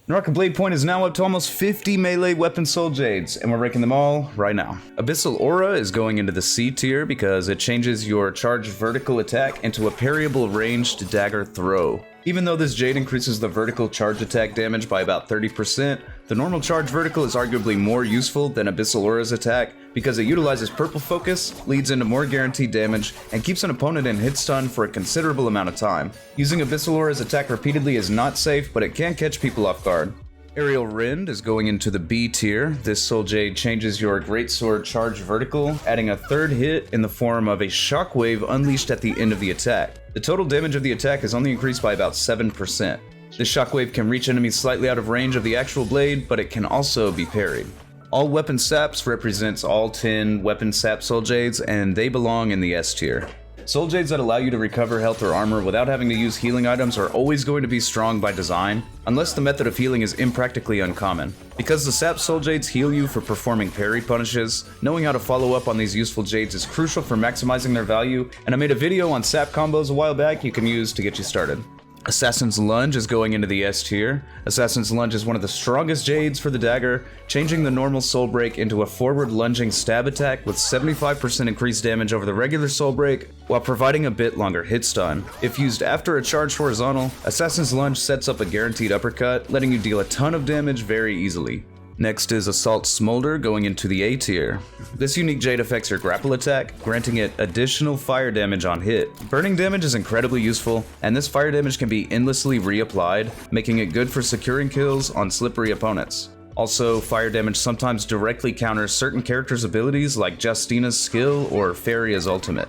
Naraka Bladepoint is now up to almost 50 melee weapon souljades, and we're ranking them all right now. Abyssal Aura is going into the C tier because it changes your charged vertical attack into a parryable ranged dagger throw. Even though this jade increases the vertical charge attack damage by about 30%, the normal charge vertical is arguably more useful than Abyssal Aura's attack because it utilizes purple focus, leads into more guaranteed damage, and keeps an opponent in hit stun for a considerable amount of time. Using Abyssal Aura's attack repeatedly is not safe, but it can catch people off guard. Aerial Rend is going into the B tier. This souljade changes your greatsword charge vertical, adding a third hit in the form of a shockwave unleashed at the end of the attack. The total damage of the attack is only increased by about 7%. This shockwave can reach enemies slightly out of range of the actual blade, but it can also be parried. All Weapon Saps represents all 10 Weapon Sap souljades, and they belong in the S tier. Souljades that allow you to recover health or armor without having to use healing items are always going to be strong by design, unless the method of healing is impractically uncommon. Because the Sap souljades heal you for performing parry punishes, knowing how to follow up on these useful jades is crucial for maximizing their value, and I made a video on Sap combos a while back you can use to get you started. Assassin's Lunge is going into the S tier. Assassin's Lunge is one of the strongest jades for the dagger, changing the normal soul break into a forward lunging stab attack with 75% increased damage over the regular soul break, while providing a bit longer hit stun. If used after a charged horizontal, Assassin's Lunge sets up a guaranteed uppercut, letting you deal a ton of damage very easily. Next is Assault Smolder going into the A tier. This unique jade affects your grapple attack, granting it additional fire damage on hit. Burning damage is incredibly useful, and this fire damage can be endlessly reapplied, making it good for securing kills on slippery opponents. Also, fire damage sometimes directly counters certain characters' abilities like Justina's skill or Faria's ultimate.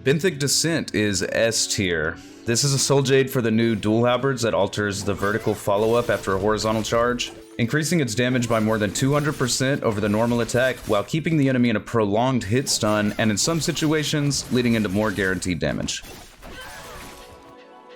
Benthic Descent is S tier. This is a souljade for the new dual halberds that alters the vertical follow-up after a horizontal charge, increasing its damage by more than 200% over the normal attack while keeping the enemy in a prolonged hit stun and in some situations leading into more guaranteed damage.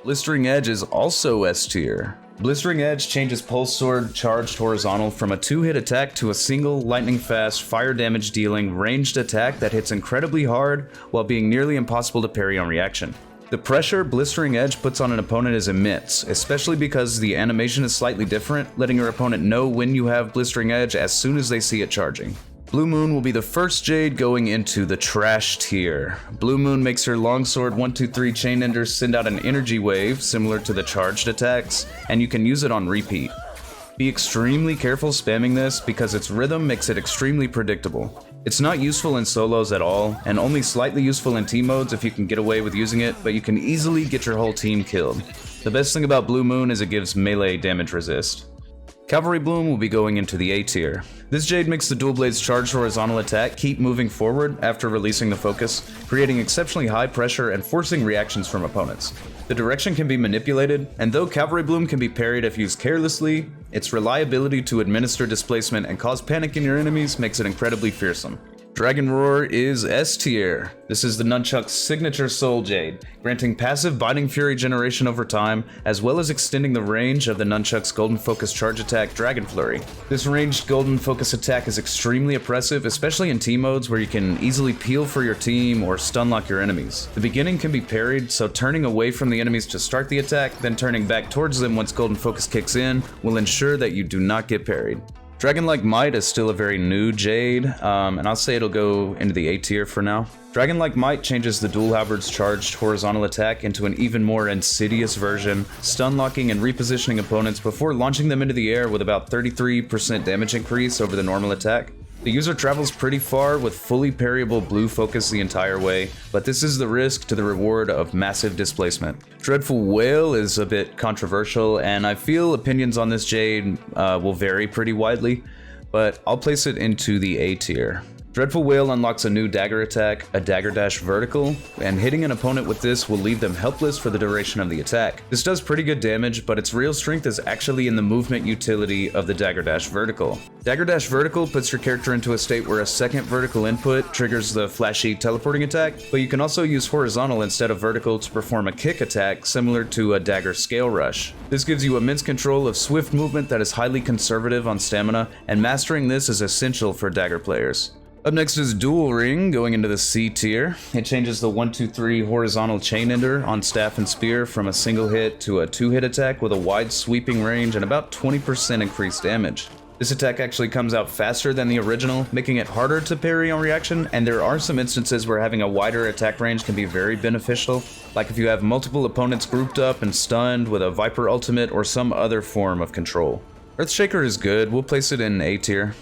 Blistering Edge is also S tier. Blistering Edge changes Pulse Sword charged horizontal from a 2-hit attack to a single lightning fast fire damage dealing ranged attack that hits incredibly hard while being nearly impossible to parry on reaction. The pressure Blistering Edge puts on an opponent is immense, especially because the animation is slightly different, letting your opponent know when you have Blistering Edge as soon as they see it charging. Blue Moon will be the first jade going into the trash tier. Blue Moon makes her longsword 1-2-3 chain enders send out an energy wave similar to the charged attacks, and you can use it on repeat. Be extremely careful spamming this because its rhythm makes it extremely predictable. It's not useful in solos at all, and only slightly useful in team modes if you can get away with using it, but you can easily get your whole team killed. The best thing about Blue Moon is it gives melee damage resist. Cavalry Bloom will be going into the A tier. This jade makes the dual blade's charged horizontal attack keep moving forward after releasing the focus, creating exceptionally high pressure and forcing reactions from opponents. The direction can be manipulated, and though Cavalry Bloom can be parried if used carelessly, its reliability to administer displacement and cause panic in your enemies makes it incredibly fearsome. Dragon Roar is S tier. This is the Nunchuck's signature soul jade, granting passive Binding Fury generation over time, as well as extending the range of the Nunchuck's Golden Focus charge attack, Dragon Flurry. This ranged Golden Focus attack is extremely oppressive, especially in team modes where you can easily peel for your team or stun lock your enemies. The beginning can be parried, so turning away from the enemies to start the attack, then turning back towards them once Golden Focus kicks in, will ensure that you do not get parried. Dragonlike Might is still a very new jade, and I'll say it'll go into the A tier for now. Dragonlike Might changes the dual halberd's charged horizontal attack into an even more insidious version, stun locking and repositioning opponents before launching them into the air with about 33% damage increase over the normal attack. The user travels pretty far with fully parryable blue focus the entire way, but this is the risk to the reward of massive displacement. Dreadful Wail is a bit controversial, and I feel opinions on this jade will vary pretty widely, but I'll place it into the A tier. Dreadful Wail unlocks a new dagger attack, a dagger dash vertical, and hitting an opponent with this will leave them helpless for the duration of the attack. This does pretty good damage, but its real strength is actually in the movement utility of the dagger dash vertical. Dagger dash vertical puts your character into a state where a second vertical input triggers the flashy teleporting attack, but you can also use horizontal instead of vertical to perform a kick attack similar to a dagger scale rush. This gives you immense control of swift movement that is highly conservative on stamina, and mastering this is essential for dagger players. Up next is Dual Ring, going into the C tier. It changes the 1-2-3 horizontal chain ender on staff and spear from a single hit to a 2-hit attack with a wide sweeping range and about 20% increased damage. This attack actually comes out faster than the original, making it harder to parry on reaction, and there are some instances where having a wider attack range can be very beneficial, like if you have multiple opponents grouped up and stunned with a Viper ultimate or some other form of control. Earthshaker is good, we'll place it in A tier.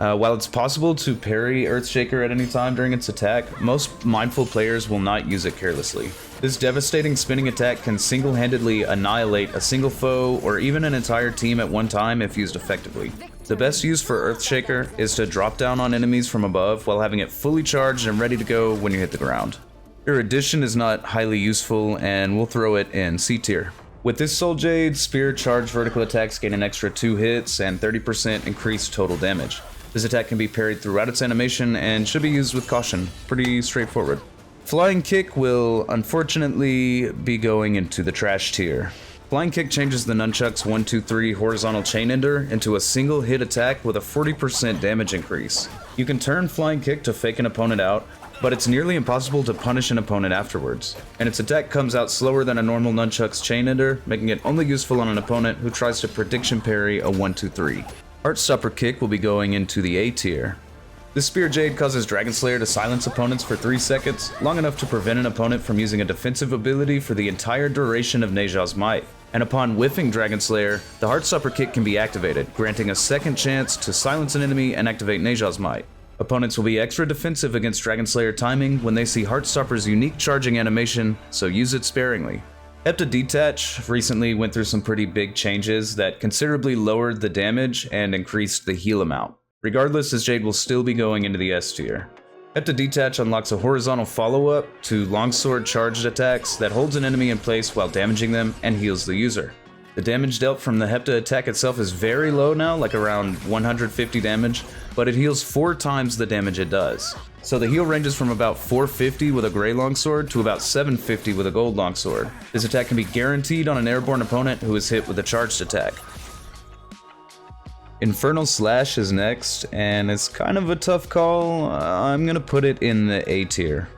While it's possible to parry Earthshaker at any time during its attack, most mindful players will not use it carelessly. This devastating spinning attack can single-handedly annihilate a single foe or even an entire team at one time if used effectively. The best use for Earthshaker is to drop down on enemies from above while having it fully charged and ready to go when you hit the ground. Erudition is not highly useful, and we'll throw it in C tier. With this Souljade, spear charged vertical attacks gain an extra 2 hits and 30% increased total damage. This attack can be parried throughout its animation and should be used with caution. Pretty straightforward. Flying Kick will unfortunately be going into the trash tier. Flying Kick changes the Nunchuck's 1-2-3 horizontal chain ender into a single hit attack with a 40% damage increase. You can turn Flying Kick to fake an opponent out, but it's nearly impossible to punish an opponent afterwards. And its attack comes out slower than a normal Nunchuck's chain ender, making it only useful on an opponent who tries to prediction parry a 1-2-3. Heartstopper Kick will be going into the A tier. This Spear Jade causes Dragonslayer to silence opponents for 3 seconds, long enough to prevent an opponent from using a defensive ability for the entire duration of Neja's Might. And upon whiffing Dragonslayer, the Heartstopper Kick can be activated, granting a second chance to silence an enemy and activate Neja's Might. Opponents will be extra defensive against Dragonslayer timing when they see Heartstopper's unique charging animation, so use it sparingly. Hepta-Detach recently went through some pretty big changes that considerably lowered the damage and increased the heal amount. Regardless, this Jade will still be going into the S tier. Hepta-Detach unlocks a horizontal follow-up to longsword charged attacks that holds an enemy in place while damaging them and heals the user. The damage dealt from the Hepta attack itself is very low now, like around 150 damage, but it heals 4 times the damage it does. So the heal ranges from about 450 with a gray longsword to about 750 with a gold longsword. This attack can be guaranteed on an airborne opponent who is hit with a charged attack. Infernal Slash is next, and it's kind of a tough call. I'm gonna put it in the A tier.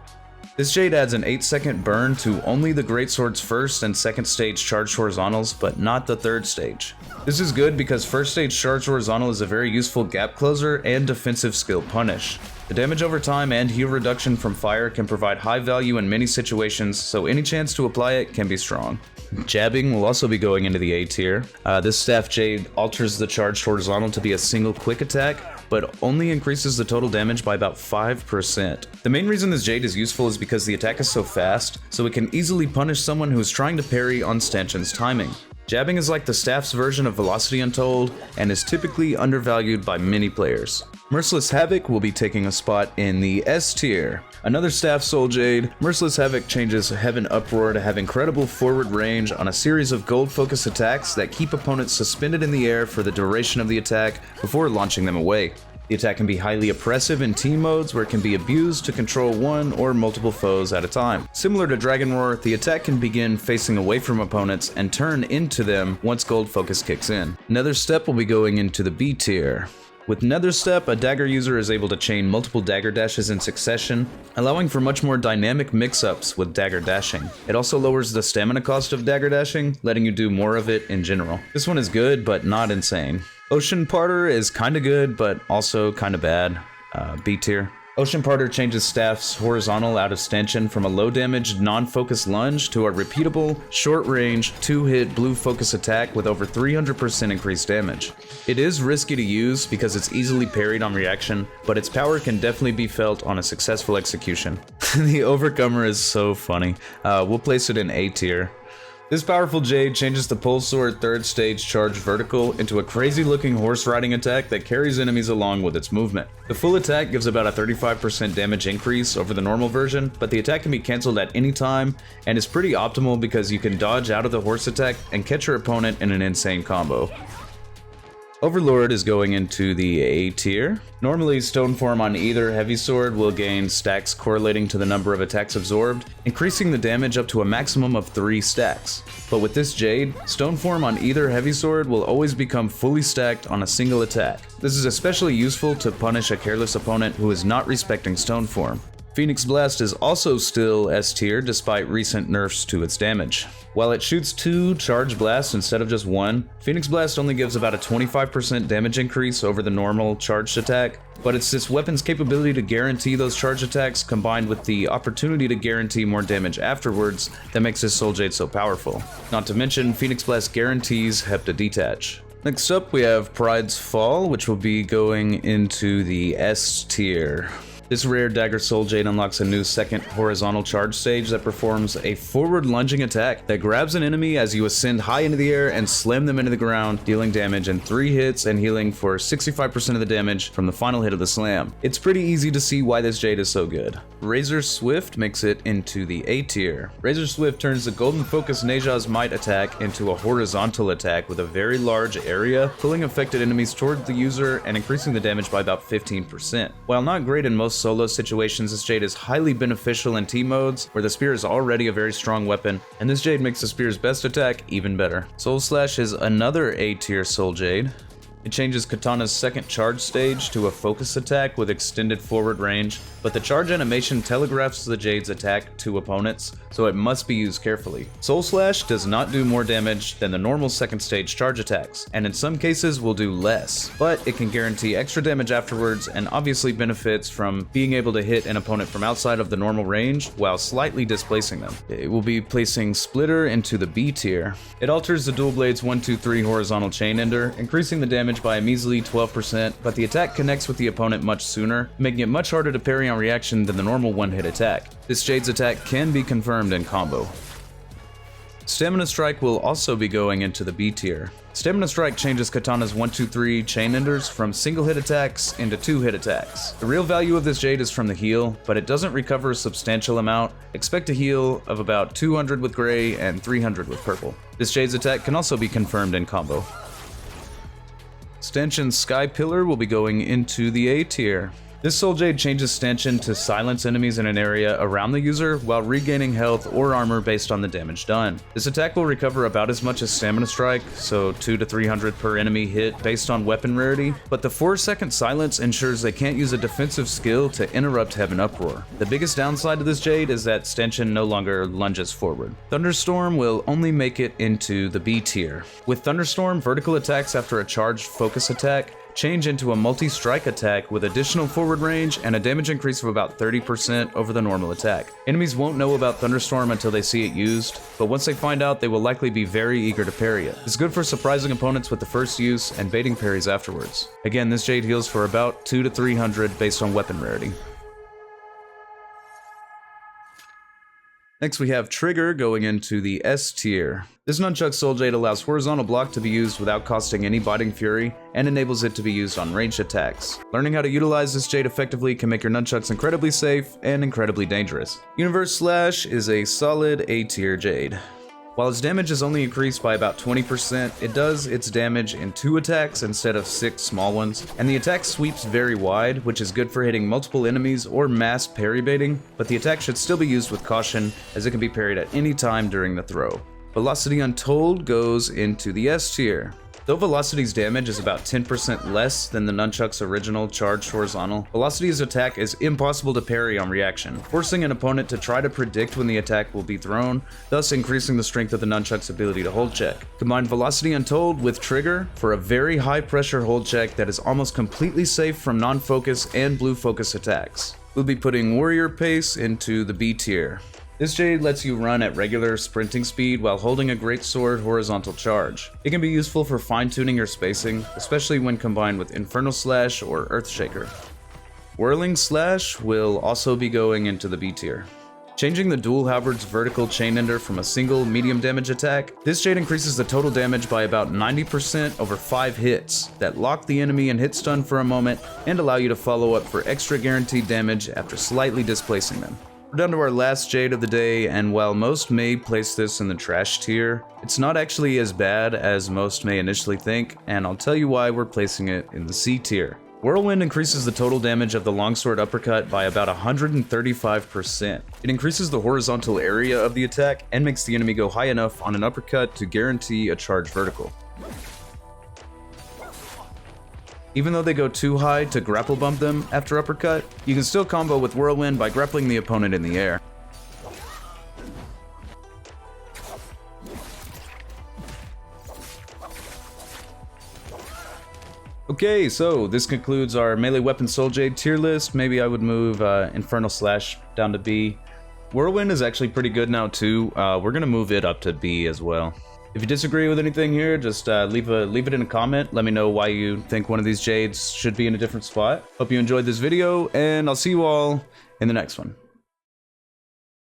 This Jade adds an 8-second burn to only the Greatsword's first and second stage charged horizontals, but not the third stage. This is good because first stage charged horizontal is a very useful gap closer and defensive skill punish. The damage over time and heal reduction from fire can provide high value in many situations, so any chance to apply it can be strong. Jabbing will also be going into the A tier. This Staff Jade alters the charged horizontal to be a single quick attack, but only increases the total damage by about 5%. The main reason this Jade is useful is because the attack is so fast, so it can easily punish someone who is trying to parry on Stanchion's timing. Jabbing is like the staff's version of Velocity Untold, and is typically undervalued by many players. Merciless Havoc will be taking a spot in the S tier. Another staff Souljade, Merciless Havoc changes Heaven Uproar to have incredible forward range on a series of gold focus attacks that keep opponents suspended in the air for the duration of the attack before launching them away. The attack can be highly oppressive in team modes where it can be abused to control one or multiple foes at a time. Similar to Dragon Roar, the attack can begin facing away from opponents and turn into them once gold focus kicks in. Netherstep will be going into the B tier. With Netherstep, a dagger user is able to chain multiple dagger dashes in succession, allowing for much more dynamic mix-ups with dagger dashing. It also lowers the stamina cost of dagger dashing, letting you do more of it in general. This one is good, but not insane. Ocean Parter is kinda good, but also kinda bad. B tier. Ocean Parter changes Staff's horizontal out of stanchion from a low-damage, non-focused lunge to a repeatable, short-range, 2-hit blue focus attack with over 300% increased damage. It is risky to use because it's easily parried on reaction, but its power can definitely be felt on a successful execution. The Overcomer is so funny. We'll place it in A tier. This powerful Jade changes the Pole Sword 3rd stage charged vertical into a crazy looking horse riding attack that carries enemies along with its movement. The full attack gives about a 35% damage increase over the normal version, but the attack can be cancelled at any time and is pretty optimal because you can dodge out of the horse attack and catch your opponent in an insane combo. Overlord is going into the A tier. Normally, Stone Form on either heavy sword will gain stacks correlating to the number of attacks absorbed, increasing the damage up to a maximum of 3 stacks. But with this Jade, Stone Form on either heavy sword will always become fully stacked on a single attack. This is especially useful to punish a careless opponent who is not respecting Stone Form. Phoenix Blast is also still S tier despite recent nerfs to its damage. While it shoots 2 charge blasts instead of just 1, Phoenix Blast only gives about a 25% damage increase over the normal charged attack, but it's this weapon's capability to guarantee those charge attacks combined with the opportunity to guarantee more damage afterwards that makes this Souljade so powerful. Not to mention, Phoenix Blast guarantees Hepta-Detach. Next up we have Pride's Fall, which will be going into the S tier. This rare Dagger Souljade unlocks a new second horizontal charge stage that performs a forward lunging attack that grabs an enemy as you ascend high into the air and slam them into the ground, dealing damage in 3 hits and healing for 65% of the damage from the final hit of the slam. It's pretty easy to see why this Jade is so good. Razor Swift makes it into the A tier. Razor Swift turns the Golden Focus Neja's Might attack into a horizontal attack with a very large area, pulling affected enemies toward the user and increasing the damage by about 15%. While not great in most solo situations, this Jade is highly beneficial in team modes where the spear is already a very strong weapon, and this Jade makes the spear's best attack even better. Soul Slash is another A tier Souljade. It changes Katana's second charge stage to a focus attack with extended forward range, but the charge animation telegraphs the Jade's attack to opponents, so it must be used carefully. Soul Slash does not do more damage than the normal second stage charge attacks, and in some cases will do less, but it can guarantee extra damage afterwards and obviously benefits from being able to hit an opponent from outside of the normal range while slightly displacing them. It will be placing Splitter into the B tier. It alters the Dual Blade's 1-2-3 horizontal chain ender, increasing the damage by a measly 12%, but the attack connects with the opponent much sooner, making it much harder to parry on reaction than the normal one-hit attack. This Jade's attack can be confirmed in combo. Stamina Strike will also be going into the B tier. Stamina Strike changes Katana's 1-2-3 chain enders from single hit attacks into 2-hit attacks. The real value of this Jade is from the heal, but it doesn't recover a substantial amount. Expect a heal of about 200 with gray and 300 with purple. This Jade's attack can also be confirmed in combo. Stanchion Sky Pillar will be going into the A tier. This Souljade changes Stanchion to silence enemies in an area around the user while regaining health or armor based on the damage done. This attack will recover about as much as Stamina Strike, so 200 to 300 per enemy hit based on weapon rarity, but the 4-second silence ensures they can't use a defensive skill to interrupt Heaven Uproar. The biggest downside to this Jade is that Stanchion no longer lunges forward. Thunderstorm will only make it into the B tier. With Thunderstorm, vertical attacks after a charged focus attack change into a multi-strike attack with additional forward range and a damage increase of about 30% over the normal attack. Enemies won't know about Thunderstorm until they see it used, but once they find out, they will likely be very eager to parry it. It's good for surprising opponents with the first use and baiting parries afterwards. Again, this Jade heals for about 200 to 300 based on weapon rarity. Next we have Trigger going into the S tier. This Nunchuck Souljade allows horizontal block to be used without costing any biting fury, and enables it to be used on ranged attacks. Learning how to utilize this Jade effectively can make your nunchucks incredibly safe and incredibly dangerous. Universe Slash is a solid A tier Jade. While its damage is only increased by about 20%, it does its damage in 2 attacks instead of 6 small ones, and the attack sweeps very wide, which is good for hitting multiple enemies or mass parry baiting, but the attack should still be used with caution as it can be parried at any time during the throw. Velocity Untold goes into the S tier. Though Velocity's damage is about 10% less than the Nunchuck's original charged horizontal, Velocity's attack is impossible to parry on reaction, forcing an opponent to try to predict when the attack will be thrown, thus increasing the strength of the Nunchuck's ability to hold check. Combine Velocity Untold with Trigger for a very high pressure hold check that is almost completely safe from non-focus and blue focus attacks. We'll be putting Warrior Pace into the B tier. This Jade lets you run at regular sprinting speed while holding a greatsword horizontal charge. It can be useful for fine-tuning your spacing, especially when combined with Infernal Slash or Earthshaker. Whirling Slash will also be going into the B tier. Changing the dual halberd's vertical chain ender from a single medium damage attack, this Jade increases the total damage by about 90% over 5 hits that lock the enemy in hit stun for a moment and allow you to follow up for extra guaranteed damage after slightly displacing them. We're down to our last Jade of the day, and while most may place this in the trash tier, it's not actually as bad as most may initially think, and I'll tell you why we're placing it in the C tier. Whirlwind increases the total damage of the longsword uppercut by about 135%. It increases the horizontal area of the attack and makes the enemy go high enough on an uppercut to guarantee a charge vertical. Even though they go too high to grapple bump them after uppercut, you can still combo with Whirlwind by grappling the opponent in the air. Okay, so this concludes our melee weapon Souljade tier list. Maybe I would move Infernal Slash down to B. Whirlwind is actually pretty good now too. We're gonna move it up to B as well. If you disagree with anything here, just leave it in a comment. Let me know why you think one of these Jades should be in a different spot. Hope you enjoyed this video, and I'll see you all in the next one.